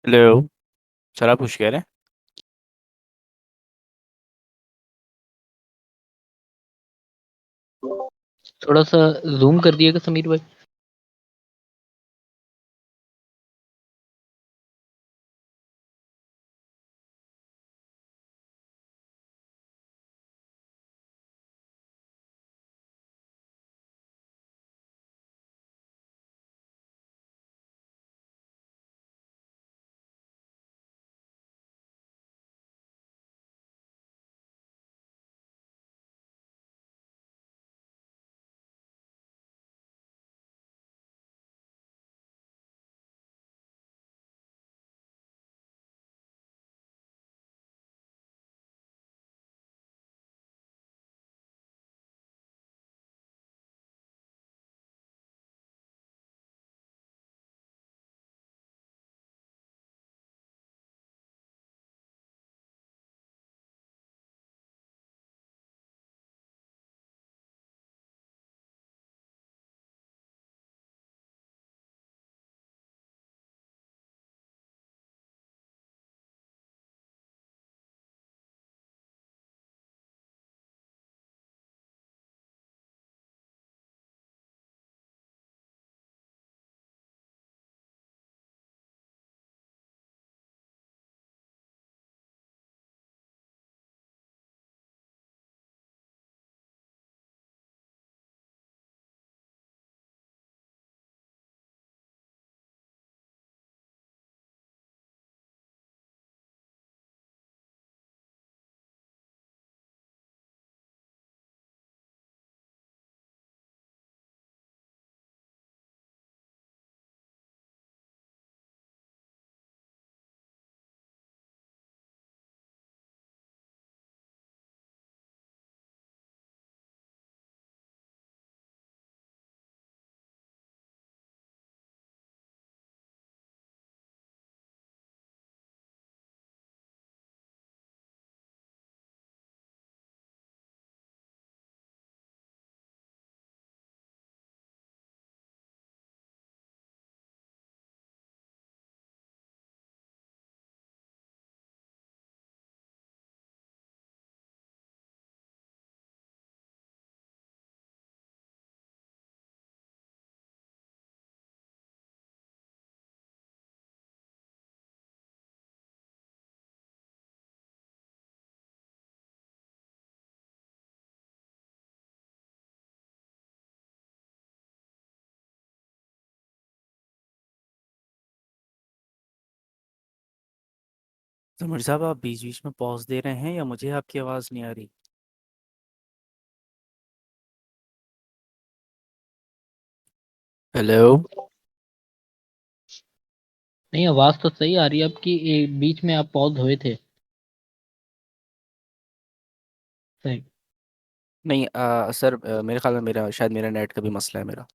Hello. Sir आप कुछ कह रहे हैं? थोड़ा सा जूम कर दिएगा समीर भाई। समर साहब आप बीच बीच में पॉज दे रहे हैं या मुझे आपकी आवाज़ नहीं आ रही? हेलो। नहीं, आवाज तो सही आ रही है आपकी। बीच में आप पॉज हुए थे। सही। नहीं सर, मेरे ख्याल में मेरा शायद मेरा नेट का भी मसला है मेरा।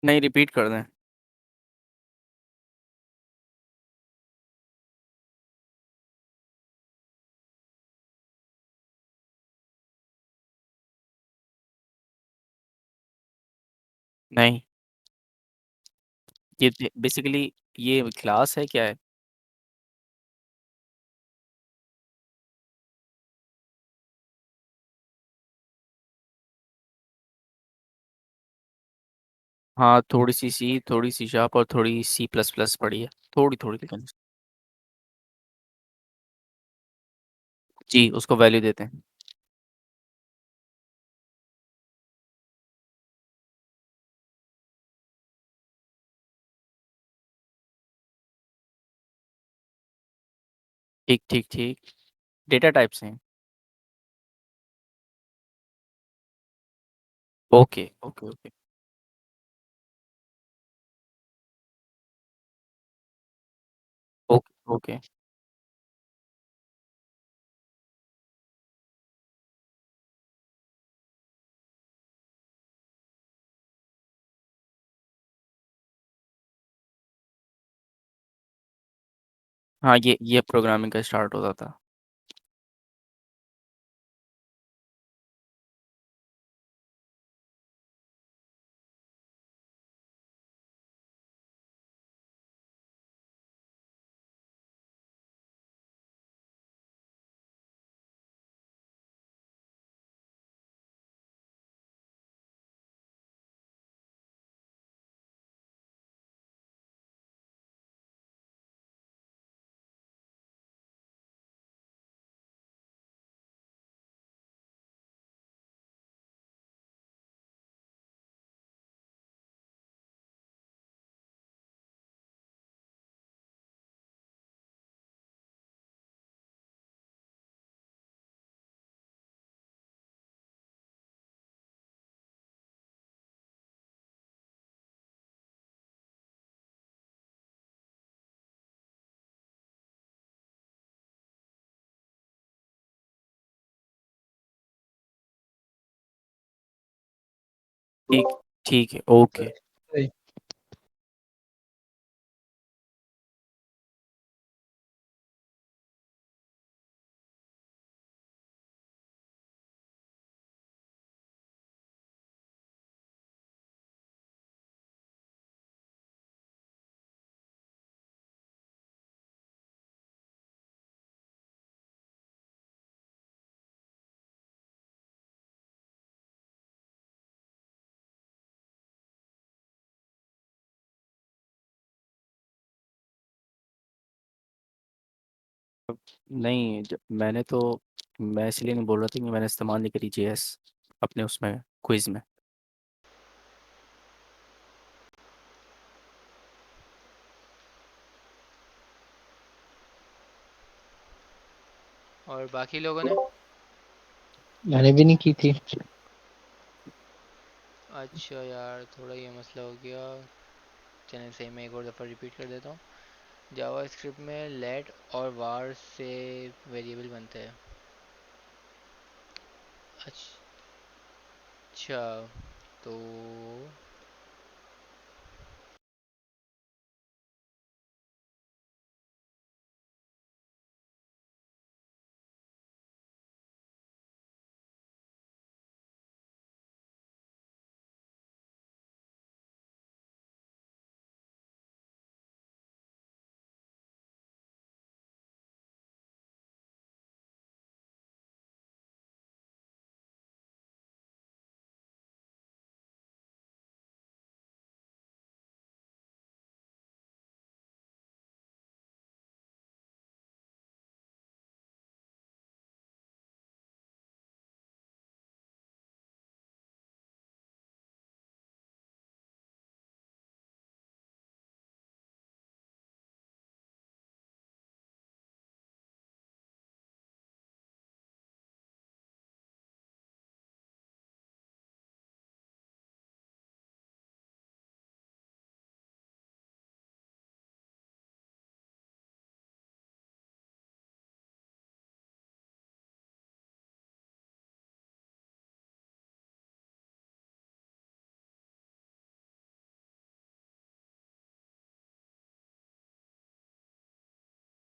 नहीं, रिपीट कर दें। नहीं, ये बेसिकली ये क्लास है क्या है? हाँ, थोड़ी सी सी, थोड़ी सी शार्प और थोड़ी सी प्लस प्लस पड़ी है, थोड़ी थोड़ी लेकिन। जी, उसको वैल्यू देते हैं। ठीक ठीक ठीक। डेटा टाइप्स हैं। Okay okay okay. Okay okay. हाँ, ये प्रोग्रामिंग का स्टार्ट होता था। ठीक ठीक है, ओके। वही। नहीं, मैंने तो, मैं इसलिए नहीं बोल रहा था कि मैंने इस्तेमाल नहीं करी जेएस अपने उसमें क्विज में। और बाकी लोगों ने? मैंने भी नहीं की थी। अच्छा यार, थोड़ा ये मसला हो गया। चलें, सही मैं एक और दफ़ा रिपीट कर देता हूँ। जावा स्क्रिप्ट में लेट और वार से वेरिएबल बनते हैं। अच्छा, तो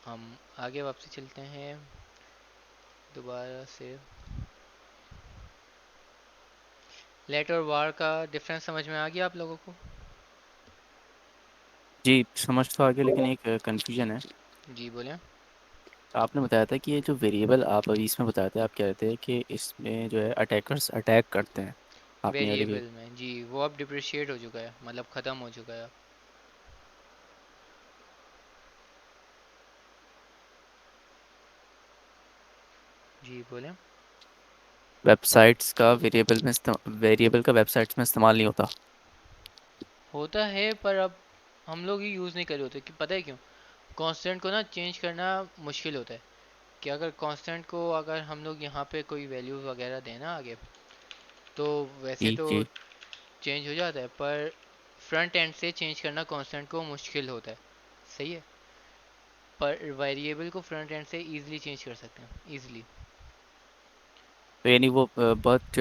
हम आगे वापसी चलते हैं दोबारा से। लेट और वार का डिफरेंस समझ में आ गया आप लोगों को? जी समझ तो आ गया, लेकिन एक कन्फ्यूजन है। जी बोलें। आपने बताया था कि ये जो वेरिएबल आप अभी इसमें बताए थे, आप कह रहे थे कि इसमें जो है अटैकर्स अटैक करते हैं, आपने ये लिखी। वेरिएबल में जी वो अब डिप्रिशिएट हो चुका है, मतलब ख़त्म हो चुका है। जी बोलें। वेबसाइट्स का वेरिएबल का वेबसाइट्स में इस्तेमाल नहीं होता। होता है पर अब हम लोग ही यूज़ नहीं कर रहे होते कि पता है क्यों? कांस्टेंट को ना चेंज करना मुश्किल होता है। कि अगर कांस्टेंट को अगर हम लोग यहाँ पे कोई वैल्यूज़ वगैरह देना आगे, तो वैसे जी तो जी। चेंज हो जाता है, पर फ्रंट एंड से चेंज करना कांस्टेंट को मुश्किल होता है। सही है। पर वेरिएबल को फ्रंट एंड से इजीली चेंज कर सकते हैं, इजीली। तो यानी वो बहुत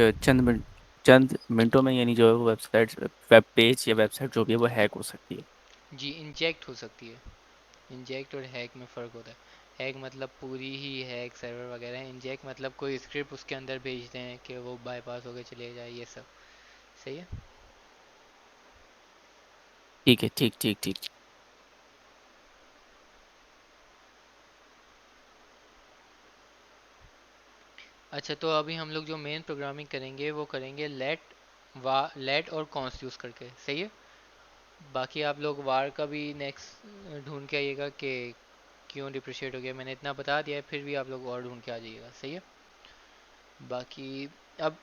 चंद मिनटों में, यानी जो है वो वेबसाइट, वेब पेज या वेबसाइट जो भी है वो हैक हो सकती है। जी इंजेक्ट हो सकती है। इंजेक्ट और हैक में फ़र्क होता है। हैक मतलब पूरी ही हैक सर्वर वगैरह, इंजेक्ट मतलब कोई स्क्रिप्ट उसके अंदर भेजते हैं कि वो बाईपास होकर चले जाए, ये सब। सही है। ठीक है, ठीक ठीक ठीक। अच्छा, तो अभी हम लोग जो मेन प्रोग्रामिंग करेंगे वो करेंगे लेट और कॉन्स्ट यूज़ करके। सही है। बाकी आप लोग वार का भी नेक्स्ट ढूंढ के आइएगा कि क्यों डिप्रिशिएट हो गया। मैंने इतना बता दिया है, फिर भी आप लोग और ढूंढ के आ जाइएगा। सही है। बाकी अब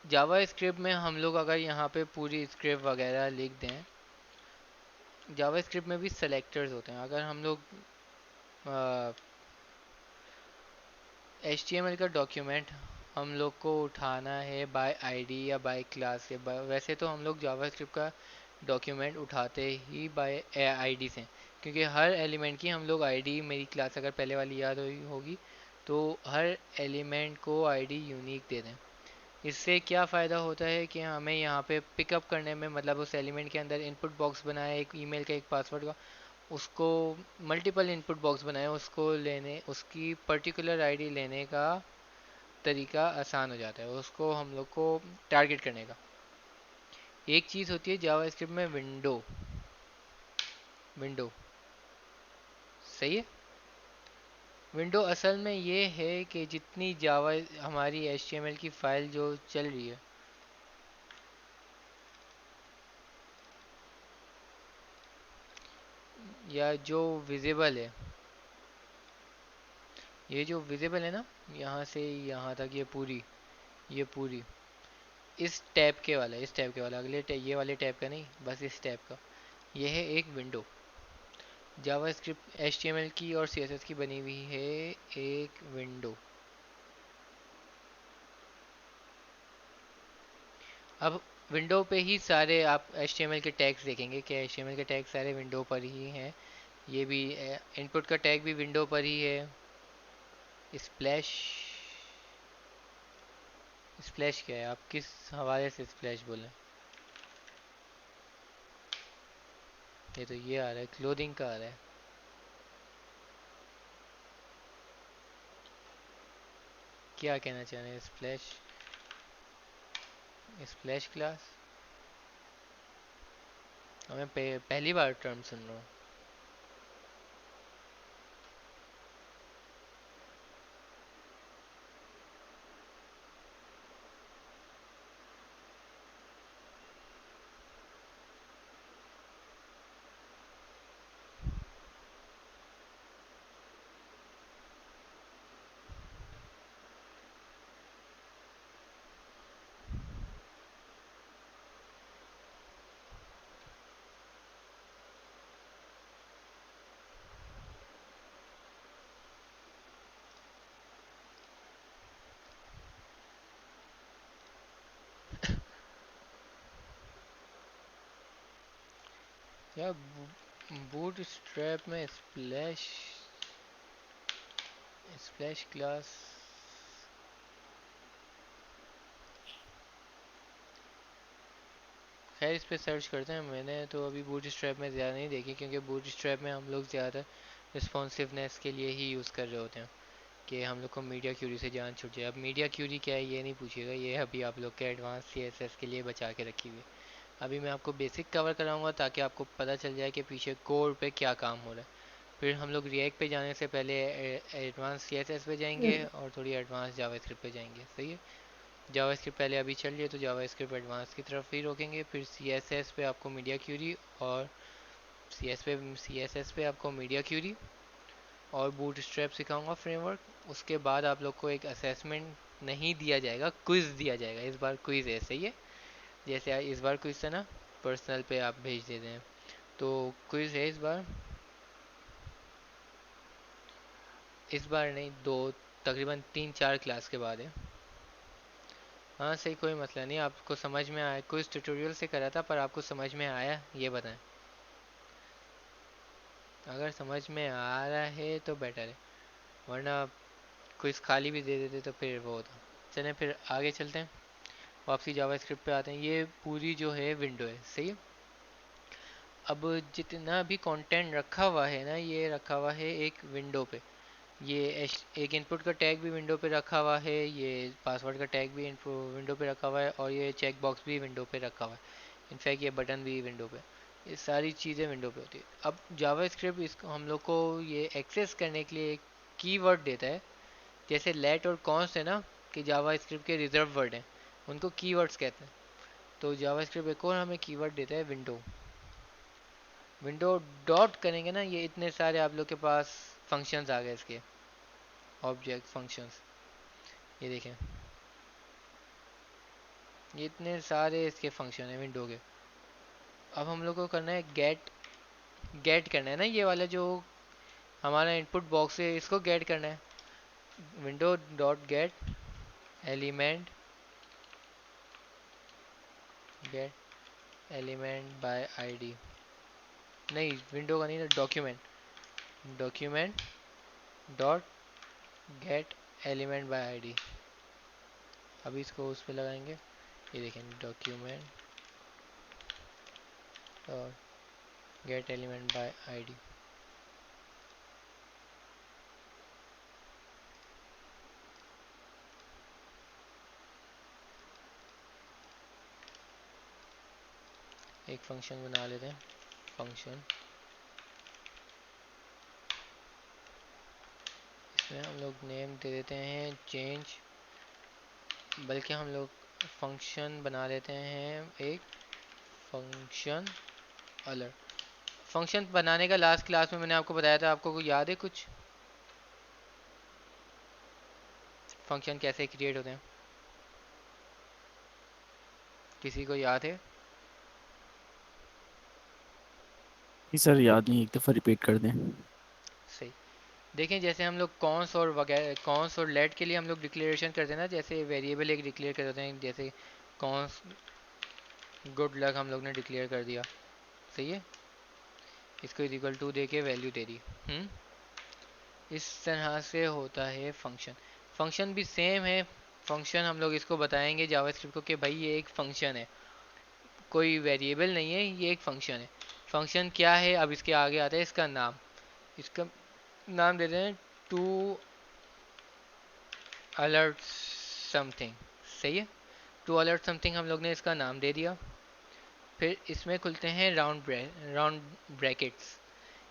जावा स्क्रिप्ट में हम लोग अगर यहाँ पे पूरी स्क्रिप्ट वगैरह लिख दें, जावा स्क्रिप्ट में भी सेलेक्टर्स होते हैं। अगर हम लोग एच टी एम एल का डॉक्यूमेंट हम लोग को उठाना है बाय आईडी या बाय क्लास से, वैसे तो हम लोग जावा स्क्रिप्ट का डॉक्यूमेंट उठाते ही बाय आईडी से, क्योंकि हर एलिमेंट की हम लोग आईडी, मेरी क्लास अगर पहले वाली याद हुई होगी, तो हर एलिमेंट को आईडी यूनिक दे दें। इससे क्या फ़ायदा होता है कि हमें यहाँ पे पिकअप करने में, मतलब उस एलिमेंट के अंदर इनपुट बॉक्स बनाया एक ईमेल का, एक पासवर्ड का, उसको मल्टीपल इनपुट बॉक्स बनाया, उसको लेने, उसकी पर्टिकुलर आईडी लेने का तरीका आसान हो जाता है, उसको हम लोग को टारगेट करने का। एक चीज़ होती है जावास्क्रिप्ट में, विंडो। विंडो। सही है। विंडो असल में ये है कि जितनी जावा हमारी एचटीएमएल की फ़ाइल जो चल रही है, या जो विजिबल है, ये जो विजिबल है ना, यहाँ से यहाँ तक, ये पूरी इस टैब के वाला, इस टैब के वाला, ये वाले टैब का नहीं, बस इस टैब का, ये है एक विंडो। जावास्क्रिप्ट एचटीएमएल की और सीएसएस की बनी हुई है एक विंडो। अब विंडो पे ही सारे आप एचटीएमएल के टैग्स देखेंगे कि एचटीएमएल के टैग सारे विंडो पर ही हैं। ये भी इनपुट का टैग भी विंडो पर ही है। स्प्लैश। स्प्लैश क्या है? आप किस हवाले से स्प्लैश बोलें? ये तो ये आ रहा है, क्लोथिंग का आ रहा है। क्या कहना चाह रहे हैं? Splash, splash class? मैं पहली बार टर्म सुन रहा हूँ। या बूट स्ट्रैप में स्प्लैश, स्प्लैश क्लास? खैर इस पे सर्च करते हैं। मैंने तो अभी बूट स्ट्रैप में ज़्यादा नहीं देखी, क्योंकि बूट स्ट्रैप में हम लोग ज़्यादा रिस्पॉन्सिवनेस के लिए ही यूज़ कर रहे होते हैं कि हम लोग को मीडिया क्यूरी से जान छूट जाए। अब मीडिया क्यूरी क्या है ये नहीं पूछिएगा, ये अभी आप लोग के एडवांस सीएसएस के लिए बचा के रखी हुई है। अभी मैं आपको बेसिक कवर कराऊंगा ताकि आपको पता चल जाए कि पीछे कोड पे क्या काम हो रहा है। फिर हम लोग रिएक्ट पे जाने से पहले एडवांस सीएसएस पे जाएंगे और थोड़ी एडवांस जावास्क्रिप्ट पे जाएंगे। सही है, जावास्क्रिप्ट पहले अभी चल रही है तो जावास्क्रिप्ट एडवांस की तरफ ही रोकेंगे, फिर सीएसएस पे आपको मीडिया क्यूरी, और सीएसएस पे आपको मीडिया क्यूरी और बूटस्ट्रैप सिखाऊंगा फ्रेमवर्क। उसके बाद आप लोग को एक असेसमेंट नहीं दिया जाएगा, क्विज दिया जाएगा। इस बार क्विज है, सही है, जैसे इस बार क्विज था ना, पर्सनल पे आप भेज देते हैं, तो क्विज है इस बार नहीं, दो तकरीबन 3-4 क्लास के बाद है। हाँ सही, कोई मसला नहीं, आपको समझ में आया। क्विज ट्यूटोरियल से करा था पर आपको समझ में आया ये बताएं। अगर समझ में आ रहा है तो बेटर है, वरना क्विज खाली भी दे देते तो फिर वो होता। चलें फिर आगे चलते हैं, वापसी जावास्क्रिप्ट पे आते हैं। ये पूरी जो है विंडो है, सही है। अब जितना भी कंटेंट रखा हुआ है ना, ये रखा हुआ है एक विंडो पे। ये एक इनपुट का टैग भी विंडो पे रखा हुआ है, ये पासवर्ड का टैग भी विंडो पे रखा हुआ है, और ये चेक बॉक्स भी विंडो पे रखा हुआ है। इनफैक्ट ये बटन भी विंडो पे, ये सारी चीज़ें विंडो पे होती है। अब जावास्क्रिप्ट इसको हम लोग को ये एक्सेस करने के लिए एक कीवर्ड देता है। जैसे लेट और कॉन्स्ट है ना, कि जावास्क्रिप्ट के रिजर्व वर्ड हैं, उनको कीवर्ड्स कहते हैं। तो जावास्क्रिप्ट एक और हमें कीवर्ड देता है विंडो। विंडो डॉट करेंगे ना, ये इतने सारे आप लोग के पास फंक्शंस आ गए इसके, ऑब्जेक्ट फंक्शंस, ये देखें, ये इतने सारे इसके फंक्शन हैं विंडो के। अब हम लोग को करना है गेट, गेट करना है ना, ये वाला जो हमारा इनपुट बॉक्स है इसको गेट करना है। Window dot gate element, gate element by ID, नहीं विंडो का नहीं, document, document dot gate element by ID. अभी इसको उस पर लगाएंगे, ये देखें, document dot gate element by ID. एक फंक्शन बना लेते हैं, फंक्शन, इसमें हम लोग नेम दे देते हैं चेंज, बल्कि हम लोग फंक्शन बना लेते हैं एक फंक्शन अलर्ट। फंक्शन बनाने का लास्ट क्लास में मैंने आपको बताया था, आपको कोई याद है कुछ, फंक्शन कैसे क्रिएट होते हैं, किसी को याद है? जी सर, याद नहीं, एक दफ़ा रिपीट कर दें। सही, देखें जैसे हम लोग कॉन्स और वगैरह, कॉन्स और लेट के लिए हम लोग डिक्लेरेशन करते हैं ना, जैसे वेरिएबल एक डिक्लेयर कर देते हैं, जैसे कॉन्स गुड लक हम लोग ने डिक्लेयर कर दिया, सही है, इसको इक्वल टू दे के वैल्यू दे दी। इस तरह से होता है फंक्शन। फंक्शन भी सेम है, फंक्शन हम लोग इसको बताएंगे जावास्क्रिप्ट को कि भाई ये एक फंक्शन है, कोई वेरिएबल नहीं है, ये एक फंक्शन है। फंक्शन क्या है, अब इसके आगे आता है इसका नाम, इसका नाम देते हैं टू अलर्ट समथिंग, सही है, टू अलर्ट समथिंग हम लोग ने इसका नाम दे दिया। फिर इसमें खुलते हैं राउंड ब्रैकेट्स,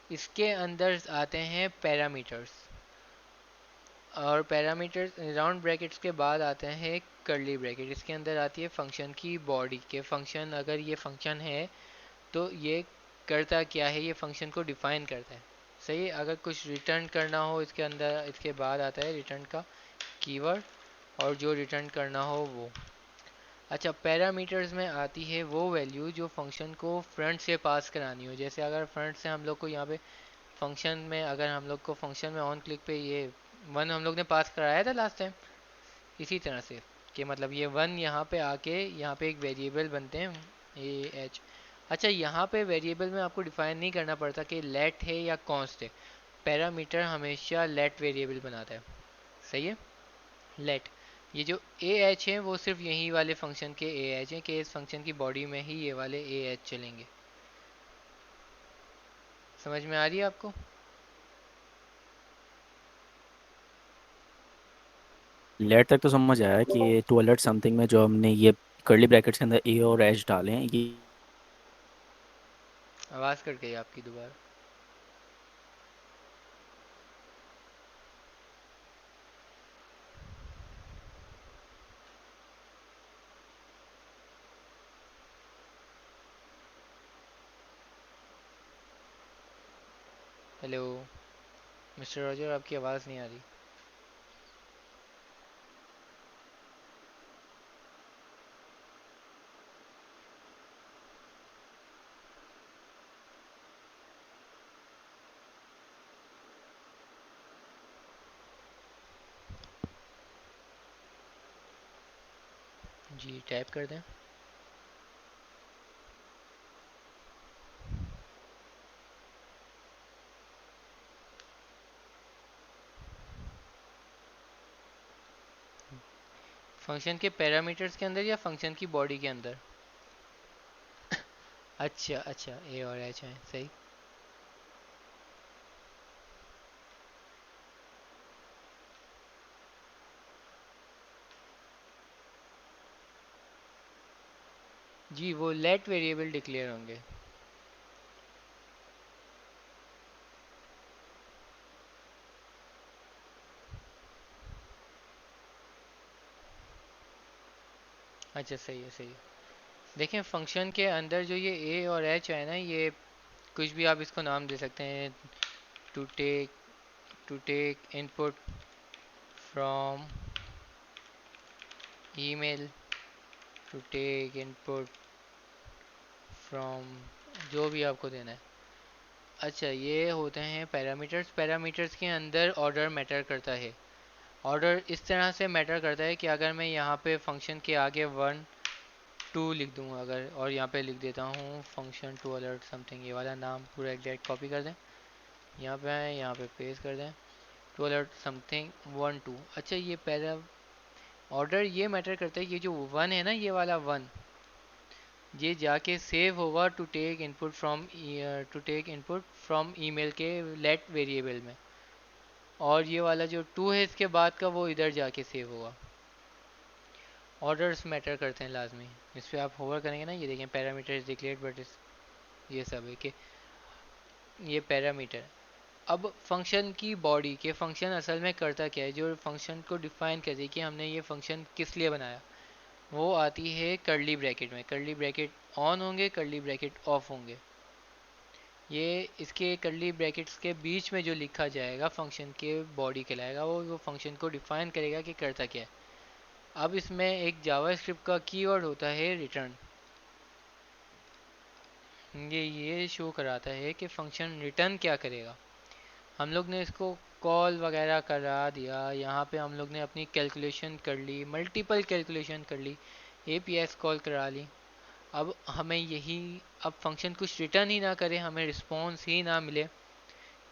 इसके अंदर आते हैं पैरामीटर्स, और पैरामीटर्स राउंड ब्रैकेट्स के बाद आते हैं कर्ली ब्रैकेट, इसके अंदर आती है फंक्शन की बॉडी के, फंक्शन अगर ये फंक्शन है तो ये करता क्या है, ये फंक्शन को डिफाइन करता है, सही है। अगर कुछ रिटर्न करना हो इसके अंदर, इसके बाद आता है रिटर्न का कीवर्ड, और जो रिटर्न करना हो वो। अच्छा, पैरामीटर्स में आती है वो वैल्यू जो फंक्शन को फ्रंट से पास करानी हो, जैसे अगर फ्रंट से हम लोग को यहाँ पे फंक्शन में, अगर हम लोग को फंक्शन में ऑन क्लिक पे ये वन हम लोग ने पास कराया था लास्ट टाइम, इसी तरह से, कि मतलब ये वन यहाँ पे आके यहाँ पे एक वेरिएबल बनते हैं ए एच। अच्छा, यहाँ पे वेरिएबल में आपको डिफाइन नहीं करना पड़ता कि लेट है या कॉन्स्ट है, पैरामीटर हमेशा लेट वेरिएबल बनाता है, सही है, लेट। ये जो ए एच है वो सिर्फ यही वाले फंक्शन के ए एच हैं, कि इस फंक्शन की बॉडी में ही ये वाले ए एच चलेंगे। समझ में आ रही है आपको? लेट तक तो समझ आया कि टू अलर्ट समथिंग में जो हमने ये कर्ली ब्रैकेट्स के अंदर ए और एच डाले हैं ये। आवाज़ कट गई आपकी दोबारा। हेलो मिस्टर रॉजर, आपकी आवाज़ नहीं आ रही। जी टाइप कर दें। फंक्शन के पैरामीटर्स के अंदर या फंक्शन की बॉडी के अंदर? अच्छा अच्छा, ए और एच है, सही। जी वो लेट वेरिएबल डिक्लेयर होंगे। अच्छा सही है, सही है। देखें फंक्शन के अंदर जो ये ए और एच है ना, ये कुछ भी आप इसको नाम दे सकते हैं। To take to take input from email, to take input from, जो भी आपको देना है। अच्छा ये होते हैं पैरामीटर्स। पैरामीटर्स के अंदर ऑर्डर मैटर करता है। ऑर्डर इस तरह से मैटर करता है कि अगर मैं यहाँ पे फंक्शन के आगे 1 2 लिख दूँ अगर, और यहाँ पे लिख देता हूँ फंक्शन टू अलर्ट समथिंग, ये वाला नाम पूरा एग्जैक्ट कॉपी कर दें, यहाँ पे आए, यहाँ पे पेस्ट कर दें, टू अलर्ट समथिंग 1 2। अच्छा ये पैरा ऑर्डर ये मैटर करता है, ये जो 1 है ना, ये वाला 1, ये जाके सेव होगा to take input from email के लेट वेरिएबल में, और ये वाला जो 2 है इसके बाद का, वो इधर जाके सेव होगा। ऑर्डर्स मैटर करते हैं लाजमी। इस पर आप होवर करेंगे ना, ये देखें पैरामीटर इज डिक्लेयर्ड बट इस, ये सब है कि ये पैरामीटर। अब फंक्शन की बॉडी के फंक्शन असल में करता क्या है, जो फंक्शन को डिफाइन करती है कि हमने ये फंक्शन किस लिए बनाया, वो आती है कर्ली ब्रैकेट में। कर्ली ब्रैकेट ऑन होंगे, कर्ली ब्रैकेट ऑफ होंगे। ये इसके कर्ली ब्रैकेट्स के बीच में जो लिखा जाएगा फंक्शन के बॉडी कहलाएगा, वो फंक्शन को डिफाइन करेगा कि करता क्या है। अब इसमें एक जावास्क्रिप्ट का कीवर्ड होता है रिटर्न। ये शो कराता है कि फंक्शन रिटर्न क्या करेगा। हम लोग ने इसको कॉल वगैरह करा दिया, यहाँ पे हम लोग ने अपनी कैलकुलेशन कर ली, मल्टीपल कैलकुलेशन कर ली, एपीएस कॉल करा ली। अब हमें यही, अब फंक्शन कुछ रिटर्न ही ना करे, हमें रिस्पॉन्स ही ना मिले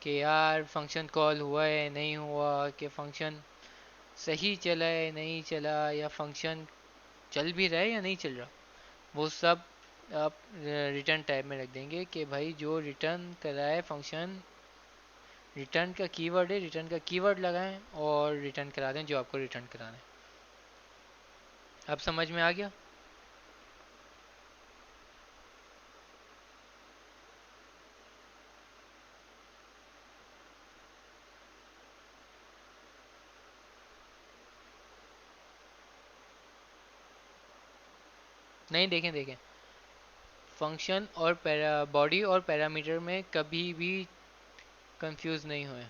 कि यार फंक्शन कॉल हुआ है नहीं हुआ, कि फंक्शन सही चला है नहीं चला, या फंक्शन चल भी रहा है या नहीं चल रहा, वो सब आप रिटर्न टाइप में रख देंगे कि भाई जो रिटर्न कराए फंक्शन, रिटर्न का कीवर्ड है, रिटर्न का कीवर्ड लगाएं और रिटर्न करा दें जो आपको रिटर्न कराना है। अब समझ में आ गया? नहीं, देखें देखें, फंक्शन और पैरा बॉडी और पैरामीटर में कभी भी कंफ्यूज नहीं हुए।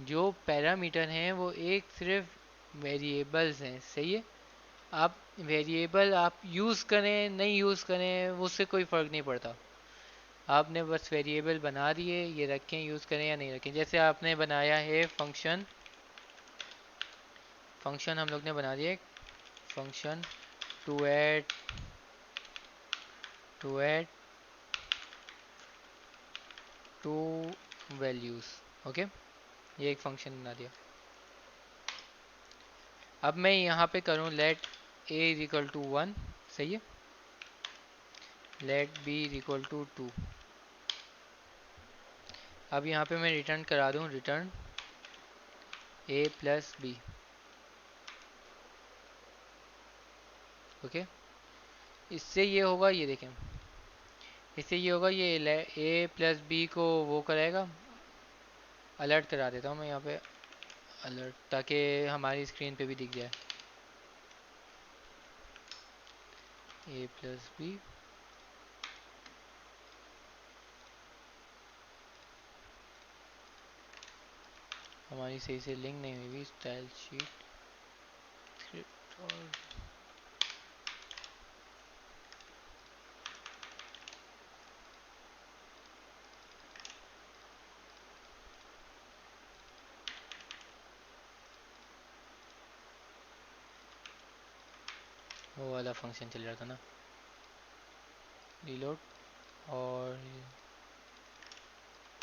जो पैरामीटर हैं वो एक सिर्फ वेरिएबल्स हैं, सही है। आप वेरिएबल आप यूज़ करें नहीं यूज़ करें उससे कोई फ़र्क नहीं पड़ता। आपने बस वेरिएबल बना दिए, ये रखें, यूज़ करें या नहीं रखें। जैसे आपने बनाया है फंक्शन, हम लोग ने बना दिया function to add to add two values, okay, ये एक फंक्शन बना दिया। अब मैं यहाँ पे करूँ let a is equal to 1, सही है, let b is equal to 2। अब यहाँ पे मैं रिटर्न करा दूँ, return a plus b. Okay, इससे ये होगा, ये देखें, इससे ये होगा, ये ए प्लस बी को वो कराएगा, अलर्ट करा देता हूँ मैं यहाँ पे, अलर्ट, ताकि हमारी स्क्रीन पे भी दिख जाए, ए प्लस बी। हमारी सही से लिंक नहीं हुई हुई स्टाइल शीट स्क्रिप्ट, और वो वाला फंक्शन चल रहा था ना, रीलोड, और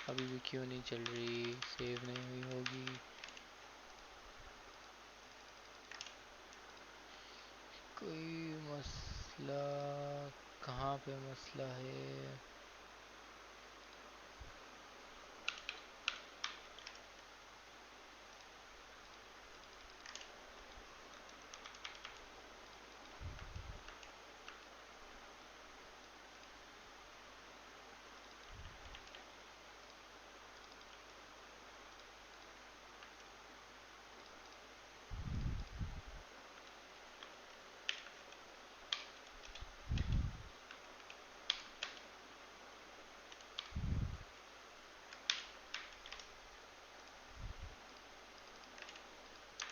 अभी भी क्यों नहीं चल रही, सेव नहीं हुई होगी, कोई मसला, कहाँ पे मसला है।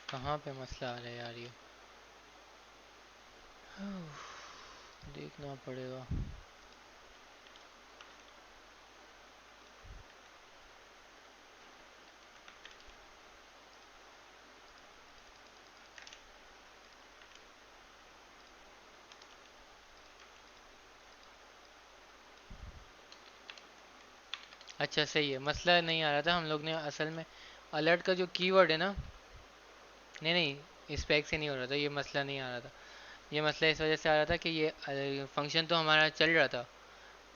कहाँ पे मसला आ रहा है यार ये, देखना पड़ेगा। अच्छा सही है, मसला नहीं आ रहा था, हम लोग ने असल में अलर्ट का जो कीवर्ड है ना, नहीं नहीं, स्पेक से नहीं हो रहा था, ये मसला नहीं आ रहा था, ये मसला इस वजह से आ रहा था कि ये फंक्शन तो हमारा चल रहा था,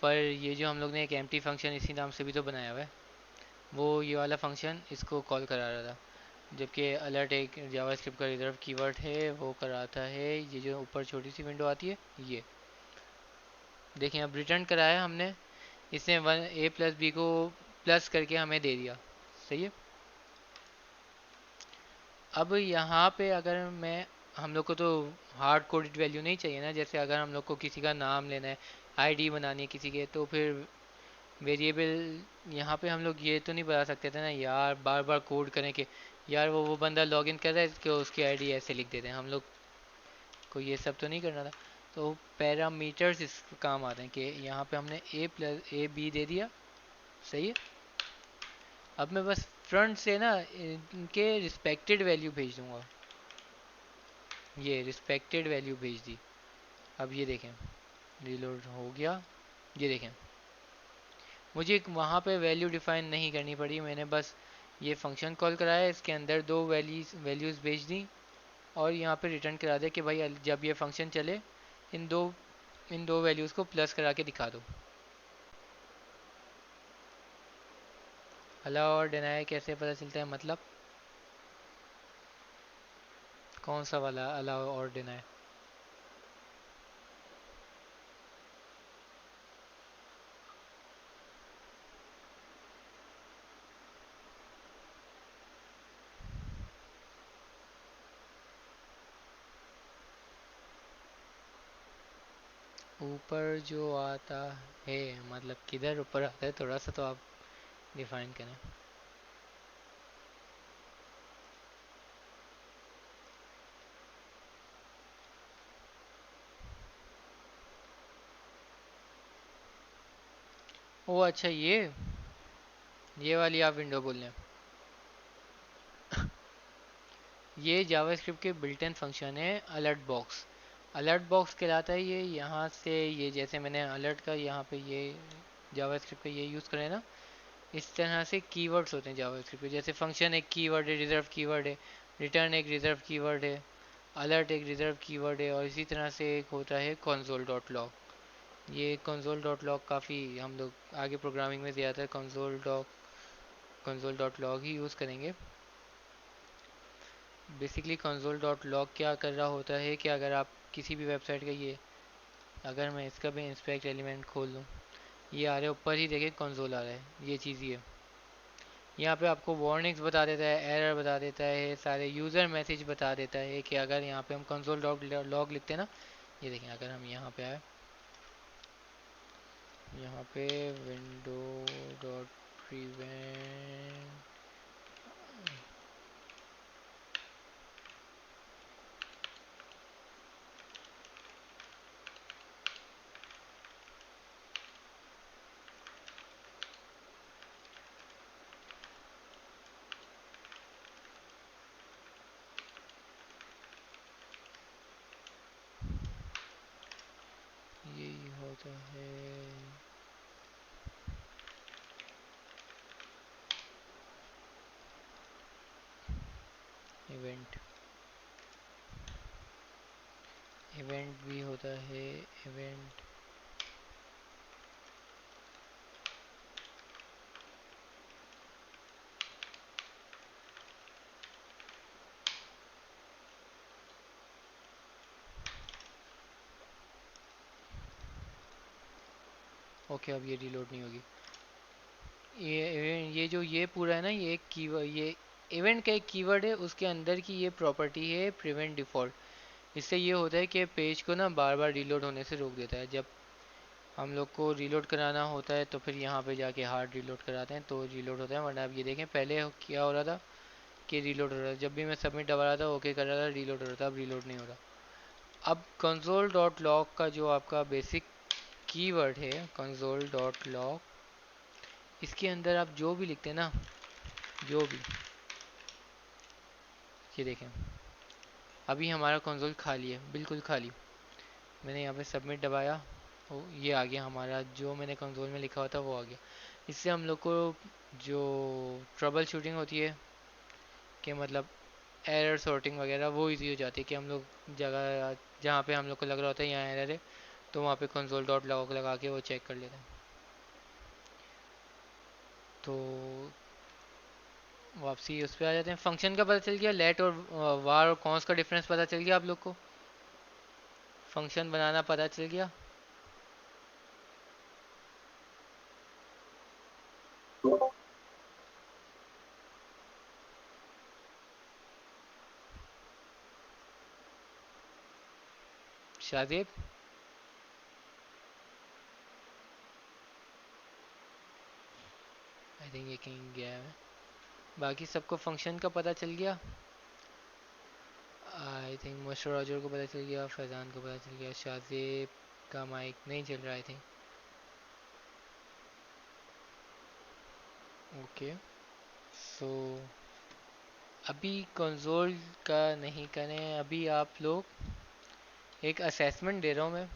पर ये जो हम लोग ने एक एम्प्टी फंक्शन इसी नाम से भी तो बनाया हुआ है, वो ये वाला फंक्शन इसको कॉल करा रहा था, जबकि अलर्ट एक जावास्क्रिप्ट का रिजर्व कीवर्ड है, वो कराता है ये जो ऊपर छोटी सी विंडो आती है ये। देखें अब रिटर्न कराया हमने, इसने वन ए प्लस बी को प्लस करके हमें दे दिया, सही है। अब यहाँ पे अगर मैं, हम लोग को तो हार्ड कोडेड वैल्यू नहीं चाहिए ना, जैसे अगर हम लोग को किसी का नाम लेना है, आईडी बनानी है किसी के, तो फिर वेरिएबल यहाँ पे हम लोग ये तो नहीं बता सकते थे ना यार, बार बार कोड करें कि यार वो बंदा लॉगिन कर रहा है कि उसकी आईडी ऐसे लिख देते हैं, हम लोग को ये सब तो नहीं करना था। तो पैरामीटर्स इस काम आते हैं कि यहाँ पे हमने ए प्लस ए बी दे दिया, सही है। अब मैं बस फ्रंट से ना इनके रिस्पेक्टेड वैल्यू भेज दूंगा, ये रिस्पेक्टेड वैल्यू भेज दी। अब ये देखें, रीलोड हो गया, ये देखें, मुझे वहाँ पे वैल्यू डिफाइन नहीं करनी पड़ी, मैंने बस ये फंक्शन कॉल कराया, इसके अंदर दो वैल्यूज़ भेज दी, और यहाँ पे रिटर्न करा दिया कि भाई जब ये फंक्शन चले, इन दो इन दो वैल्यूज़ को प्लस करा के दिखा दो। अलाउ और डिनाई कैसे पता चलता है, मतलब कौन सा वाला अलाउ और डिनाई? ऊपर जो आता है, मतलब किधर ऊपर आता है, थोड़ा सा तो आप डिफाइन करें। ओ अच्छा, ये वाली आप विंडो बोल रहे हैं, ये जावास्क्रिप्ट के बिल्ट इन फंक्शन है अलर्ट बॉक्स। अलर्ट बॉक्स कहलाता है ये, यहाँ से ये जैसे मैंने अलर्ट का यहाँ पे ये जावास्क्रिप्ट का ये यूज़ करें ना, इस तरह से कीवर्ड्स होते हैं जावास्क्रिप्ट के, जैसे फंक्शन एक कीवर्ड है, रिजर्व कीवर्ड है, रिटर्न एक रिजर्व कीवर्ड है, अलर्ट एक रिजर्व कीवर्ड है, और इसी तरह से एक होता है कंसोल डॉट लॉग। ये कंसोल डॉट लॉग काफ़ी हम लोग आगे प्रोग्रामिंग में ज़्यादातर कंसोल डॉट लॉग ही यूज़ करेंगे। बेसिकली कंसोल डॉट लॉग क्या कर रहा होता है कि अगर आप किसी भी वेबसाइट का ये, अगर मैं इसका भी इंस्पेक्ट एलिमेंट खोल लूँ, ये आ रहा है ऊपर ही, देखिए कंसोल आ रहा है, ये चीज़ ही है। यहाँ पे आपको वार्निंग्स बता देता है, एरर बता देता है, सारे यूज़र मैसेज बता देता है कि अगर यहाँ पे हम कंसोल डॉट लॉग लिखते हैं ना, ये देखें अगर हम यहाँ पे आए, यहाँ पे विंडो डॉट प्रीवेंट, यही होता है इवेंट, इवेंट भी होता है इवेंट। ओके, अब ये रिलोड नहीं होगी। ये जो ये पूरा है ना, ये एक कीवर्ड, ये इवेंट का एक कीवर्ड है, उसके अंदर की ये प्रॉपर्टी है प्रिवेंट डिफ़ॉल्ट। इससे ये होता है कि पेज को ना बार बार रीलोड होने से रोक देता है। जब हम लोग को रीलोड कराना होता है तो फिर यहाँ पे जाके हार्ड रीलोड कराते हैं तो रीलोड होता है, वरना आप ये देखें पहले क्या हो रहा था कि रीलोड हो रहा था, जब भी मैं सबमिट दबा रहा था ओके कर रहा था रीलोड हो रहा था, अब रीलोड नहीं हो रहा। अब कंसोल डॉट लॉग का जो आपका बेसिक कीवर्ड है कंसोल डॉट लॉग, इसके अंदर आप जो भी लिखते हैं ना, जो भी, ये देखें अभी हमारा कंसोल खाली है, बिल्कुल खाली। मैंने यहाँ पे सबमिट दबाया, ये आ गया हमारा, जो मैंने कंसोल में लिखा हुआ था वो आ गया। इससे हम लोग को जो ट्रबल शूटिंग होती है कि मतलब एरर सॉर्टिंग वगैरह, वो इजी हो जाती है कि हम लोग जगह जहाँ पे हम लोग को लग रहा होता है यहाँ एरर है, तो वहाँ पे कंसोल डॉट लॉग लगा के वो चेक कर लेते हैं। तो वापसी उस पर आ जाते हैं। फंक्शन का पता चल गया, लेट और वार और कॉन्स का डिफरेंस पता चल गया आप लोग को, फंक्शन बनाना पता चल गया। शादिब, आई थिंक ये कहीं गया है। बाकी सबको फंक्शन का पता चल गया। आई थिंक मशहूर राजौर को पता चल गया, फैज़ान को पता चल गया, शादिब का माइक नहीं चल रहा आई थिंक। ओके, सो अभी कंसोल का नहीं करें, अभी आप लोग एक असेसमेंट दे रहा हूँ मैं।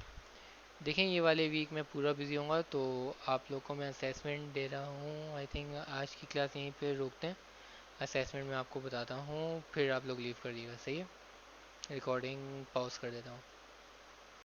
देखें ये वाले वीक मैं पूरा बिजी होऊंगा, तो आप लोग को मैं असेसमेंट दे रहा हूँ। आई थिंक आज की क्लास यहीं पे रोकते हैं, असेसमेंट मैं आपको बताता हूँ, फिर आप लोग लीव कर दिएगा, सही है। रिकॉर्डिंग पॉज कर देता हूँ।